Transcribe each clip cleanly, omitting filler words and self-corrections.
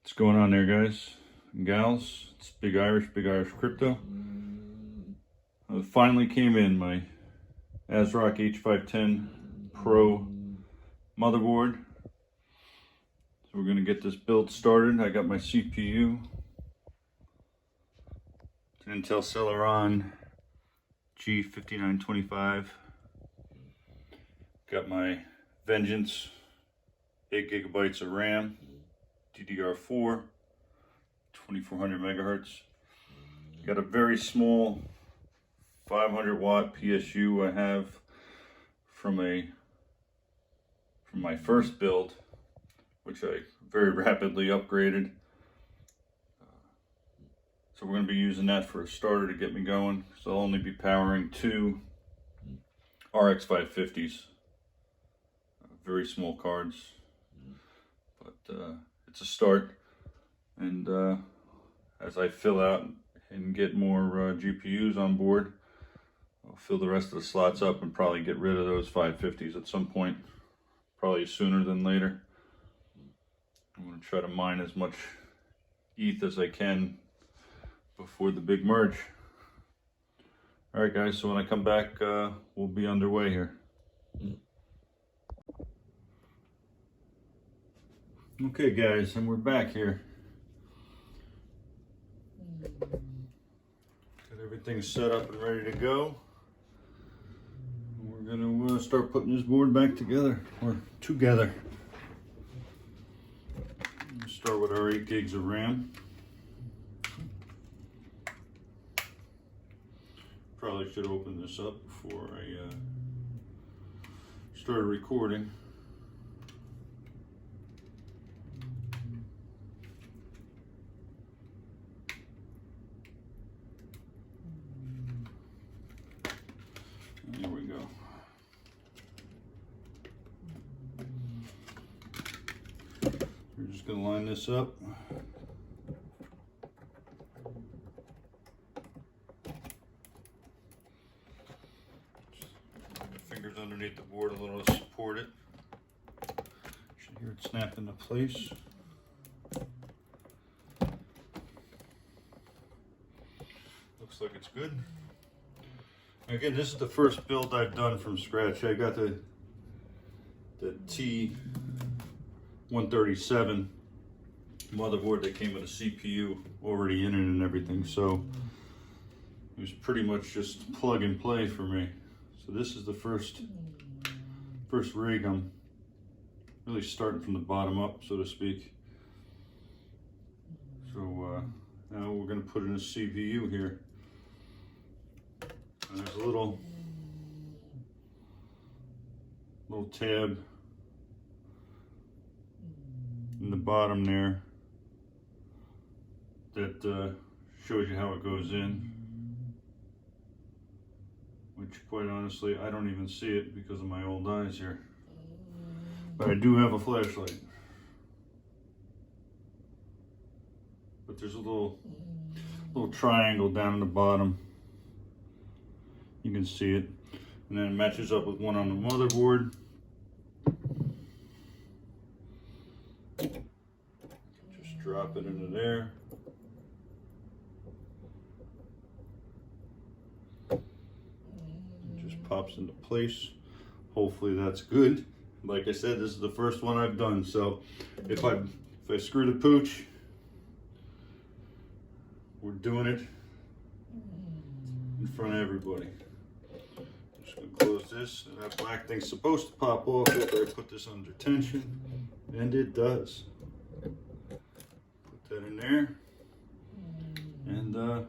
What's going on there, guys and gals? It's Big Irish Crypto. Finally came in my Asrock H510 Pro motherboard. So we're going to get this build started. I got my CPU. It's an Intel Celeron G5925. Got my Vengeance, 8 gigabytes of RAM. DDR4, 2400 megahertz. Got a very small 500 watt PSU I have from my first build, which I very rapidly upgraded. So we're going to be using that for a starter to get me going. So I'll only be powering two RX 550s, very small cards, but it's a start. And as I fill out and get more GPUs on board, I'll fill the rest of the slots up and probably get rid of those 550s at some point, probably sooner than later. I'm going to try to mine as much ETH as I can before the big merge. Alright guys, so when I come back, we'll be underway here. Okay guys, and we're back here. Got everything set up and ready to go. We're gonna start putting this board back together, or together. We'll start with our 8 gigs of RAM. Probably should open this up before I started recording. Here we go. We're just going to line this up. Fingers underneath the board a little to support it. Should hear it snap into place. Looks like it's good. Again, this is the first build I've done from scratch. I got the T137 motherboard that came with a CPU already in it and everything, so it was pretty much just plug and play for me. So this is the first rig. I'm really starting from the bottom up, so to speak. So now we're going to put in a CPU here. And there's a little tab in the bottom there that shows you how it goes in, which quite honestly I don't even see it because of my old eyes here, but I do have a flashlight. But there's a little triangle down in the bottom. You can see it, and then it matches up with one on the motherboard. Just drop it into there. It just pops into place. Hopefully that's good. Like I said, this is the first one I've done, so if I screw the pooch, we're doing it in front of everybody. Just gonna close this, and that black thing's supposed to pop off after I put this under tension, and it does. Put that in there, and I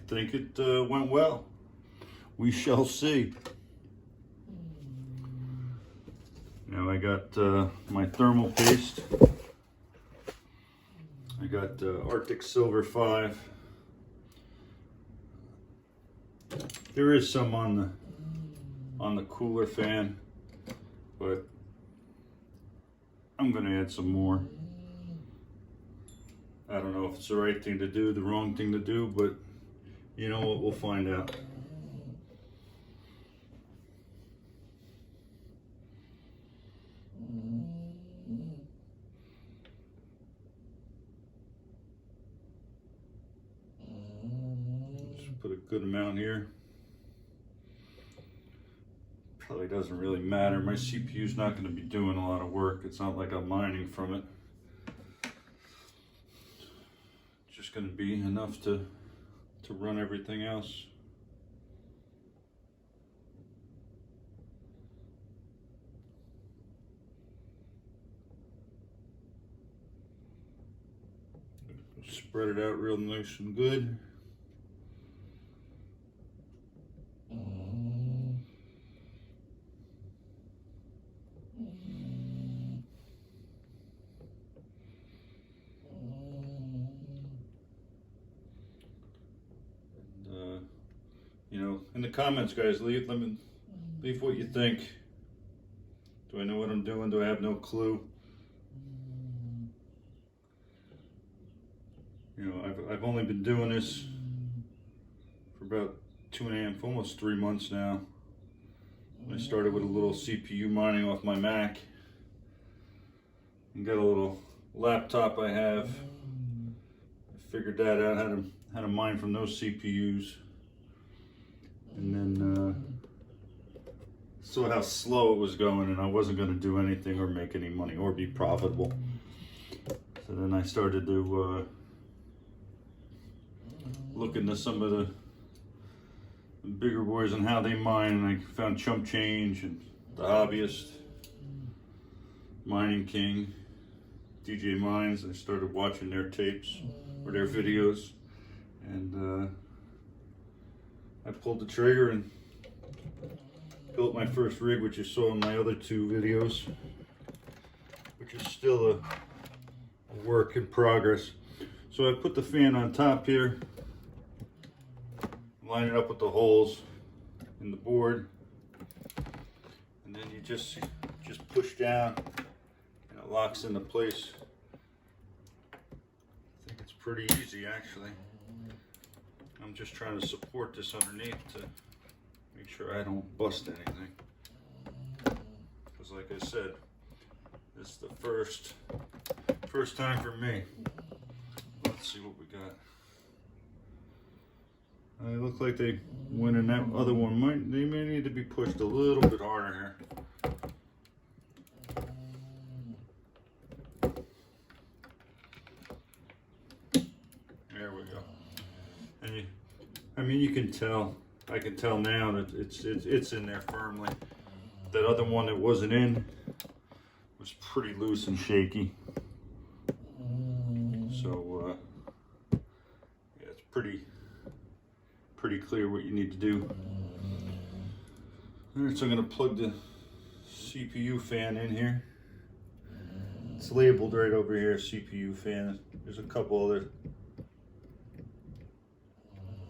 think it went well. We shall see. Now I got my thermal paste. I got Arctic Silver 5. There is some on the cooler fan, but I'm gonna add some more. I don't know if it's the right thing to do, the wrong thing to do, but you know what, we'll find out. put a good amount here. Probably doesn't really matter. My CPU's not going to be doing a lot of work. It's not like I'm mining from it. It's just going to be enough to run everything else. Spread it out real nice and good. You know, in the comments, guys, leave what you think. Do I know what I'm doing? Do I have no clue? You know, I've only been doing this for about 2.5, almost 3 months now. I started with a little CPU mining off my Mac, and got a little laptop I have. I figured that out, how to mine from those CPUs, and then saw how slow it was going, and I wasn't going to do anything or make any money or be profitable. So then I started to look into some of the bigger boys and how they mine, and I found Chump Change and The Hobbyist, Mining King, DJ Mines. I started watching their tapes or their videos, and I pulled the trigger and built my first rig, which you saw in my other 2 videos, which is still a work in progress. So I put the fan on top here, line it up with the holes in the board, and then you just push down and it locks into place. I think it's pretty easy, actually. I'm just trying to support this underneath to make sure I don't bust anything, because like I said, this is the first time for me. Let's see what we got. They look like they went in that other one. They may need to be pushed a little bit harder here. There we go. And I mean, you can tell. I can tell now that it's in there firmly. That other one that wasn't in was pretty loose and shaky. So yeah, it's pretty clear what you need to do. Alright, so I'm going to plug the CPU fan in here. It's labeled right over here, CPU fan. There's a couple other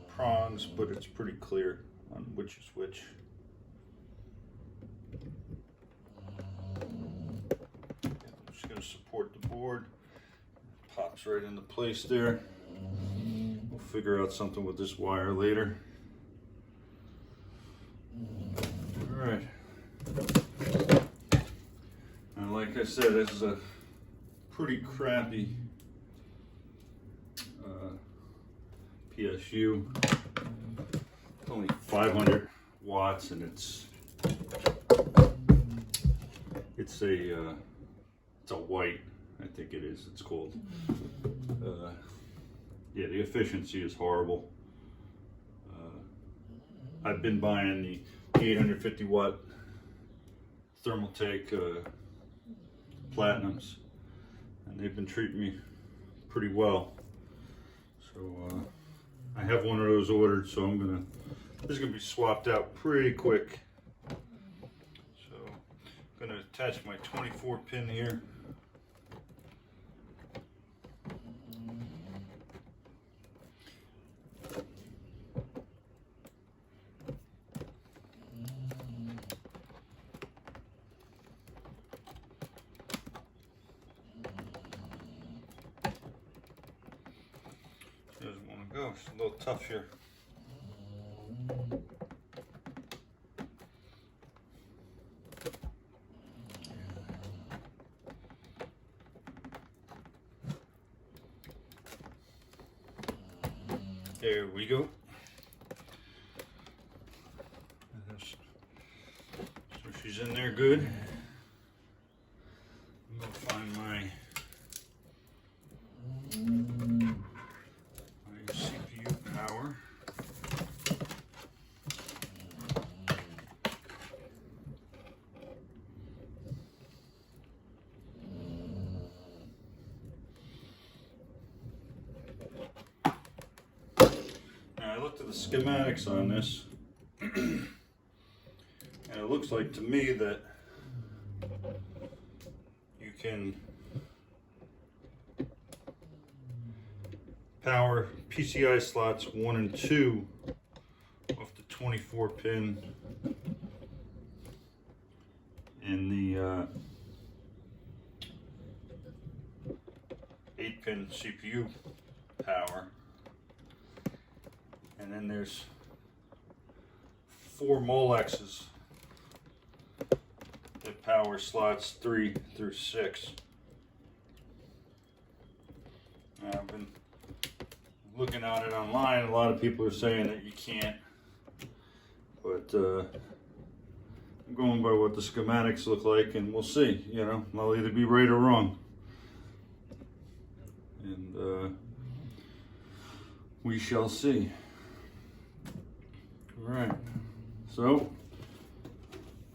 prongs, but it's pretty clear on which is which. I'm just going to support the board. Pops right into place there. We'll figure out something with this wire later. All right. And like I said, this is a pretty crappy PSU. It's only 500 watts, and it's a white. I think it is. It's called. Yeah, the efficiency is horrible. I've been buying the 850 watt Thermaltake Platinums, and they've been treating me pretty well. So I have one of those ordered, so this is gonna be swapped out pretty quick. So I'm gonna attach my 24 pin here. Doesn't want to go. It's a little tough here. There we go. in there good. I'm gonna find my CPU power. Now I looked at the schematics on this, and it looks like to me that you can power PCI slots 1 and 2 off the 24 pin in the 8 pin CPU power, and then there's 4 Molexes that power slots 3 through 6. I've been looking at it online. A lot of people are saying that you can't, but I'm going by what the schematics look like, and we'll see. You know, I'll either be right or wrong, and we shall see. All right, so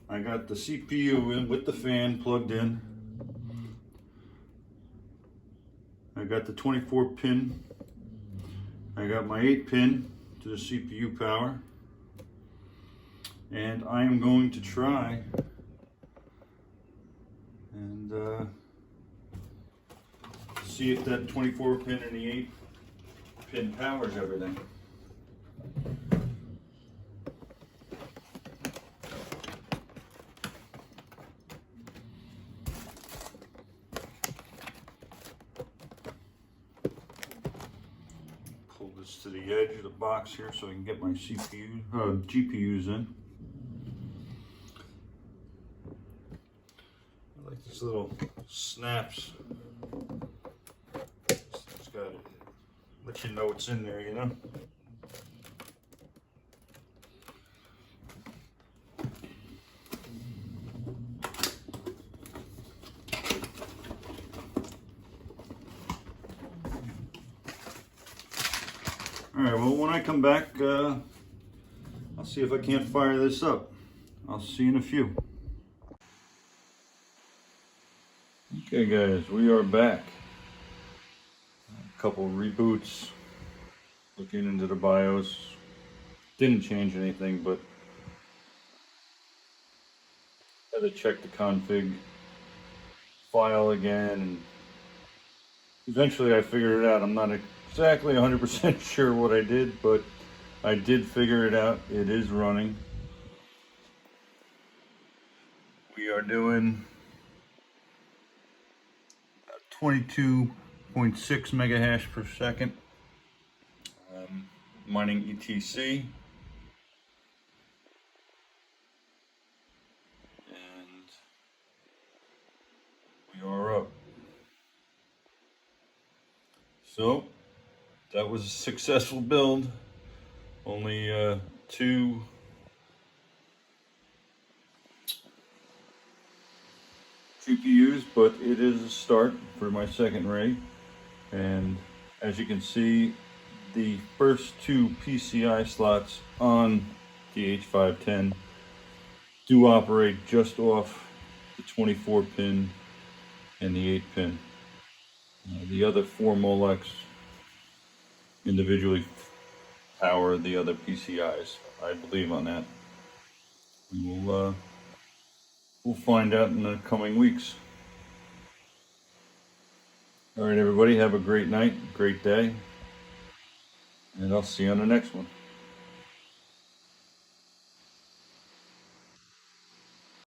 I got the CPU in with the fan plugged in. I got the 24 pin. I got my 8 pin to the CPU power. And I am going to try and see if that 24 pin and the 8 pin powers everything. Pull this to the edge of the box here so I can get my GPUs in. I like these little snaps. It's got to let you know what's in there, you know? Alright, well, when I come back, I'll see if I can't fire this up. I'll see you in a few. Okay guys, we are back. A couple reboots, looking into the BIOS. Didn't change anything, but had to check the config file again, and eventually I figured it out. I'm not exactly 100% sure what I did, but I did figure it out. It is running. We are doing 22.6 mega hash per second, mining ETC, and we are up. So that was a successful build. Only 2 GPUs, but it is a start for my second rig. And as you can see, the first 2 PCI slots on the H510 do operate just off the 24 pin and the 8 pin. The other 4 Molex individually power the other PCIs, I believe on that. We'll find out in the coming weeks. All right, everybody, have a great night, great day, and I'll see you on the next one.